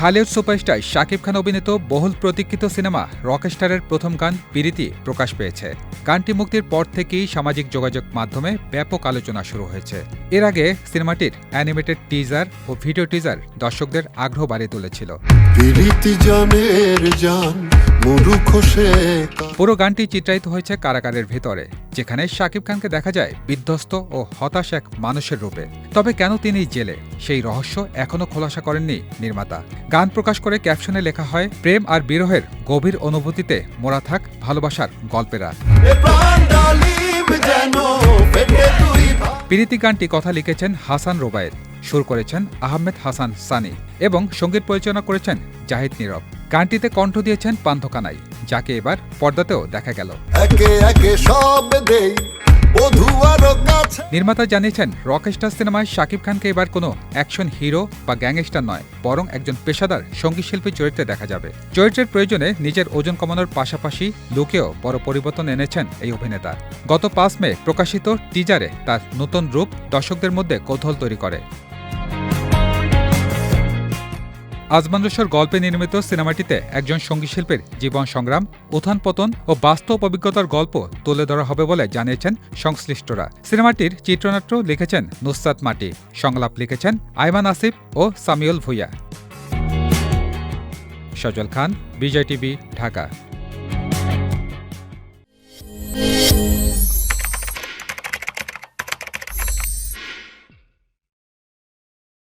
হালিউড superstar Shakib Khan অভিনীত বহুল প্রতীক্ষিত সিনেমা রকস্টারের প্রথম গান পিরিতি প্রকাশ পেয়েছে। গানটি মুক্তির পর থেকেই সামাজিক যোগাযোগ মাধ্যমে ব্যাপক আলোচনা শুরু হয়েছে। এর আগে সিনেমাটির অ্যানিমেটেড টিজার ও ভিডিও টিজার দর্শকদের আগ্রহ বাড়িয়ে তুলেছিল। পুরো গানটি চিত্রায়িত হয়েছে কারাগারের ভেতরে, যেখানে শাকিব খানকে দেখা যায় বিধ্বস্ত ও হতাশ এক মানুষের রূপে। তবে কেন তিনি জেলে, সেই রহস্য এখনও খোলাসা করেননি নির্মাতা। গান প্রকাশ করে ক্যাপশনে লেখা হয়, প্রেম আর বিরহের গভীর অনুভূতিতে মোড়া থাক ভালোবাসার গল্পেরা। পিরিতি গানটি কথা লিখেছেন হাসান রোবায়েত, সুর করেছেন আহমেদ হাসান সানি এবং সঙ্গীত পরিচালনা করেছেন জাহিদ নীরব। গানটিতে কণ্ঠ দিয়েছেন পান্থ কানাই, যাকে এবার পর্দাতেও দেখা গেল। নির্মাতা জানিয়েছেন, রকস্টার সিনেমায় শাকিব খানকে এবার কোনো অ্যাকশন হিরো বা গ্যাংস্টার নয়, বরং একজন পেশাদার সঙ্গীতশিল্পী চরিত্রে দেখা যাবে। চরিত্রের প্রয়োজনে নিজের ওজন কমানোর পাশাপাশি লুকেও বড় পরিবর্তন এনেছেন এই অভিনেতা। গত ৫ মে প্রকাশিত টিজারে তার নতুন রূপ দর্শকদের মধ্যে কৌতূহল তৈরি করে। আজমান রসর গল্পে নির্মিত সিনেমাটিতে একজন সঙ্গীতশিল্পীর জীবন সংগ্রাম, উত্থান পতন ও বাস্তব অভিজ্ঞতার গল্প তুলে ধরা হবে বলে জানিয়েছেন সংশ্লিষ্টরা। সিনেমাটির চিত্রনাট্য লিখেছেন নুসরাত মাটি, সংলাপ লিখেছেন আইমান আসিফ ও সামিউল ভুইয়া। সজল খান, বিজয় টিভি, ঢাকা।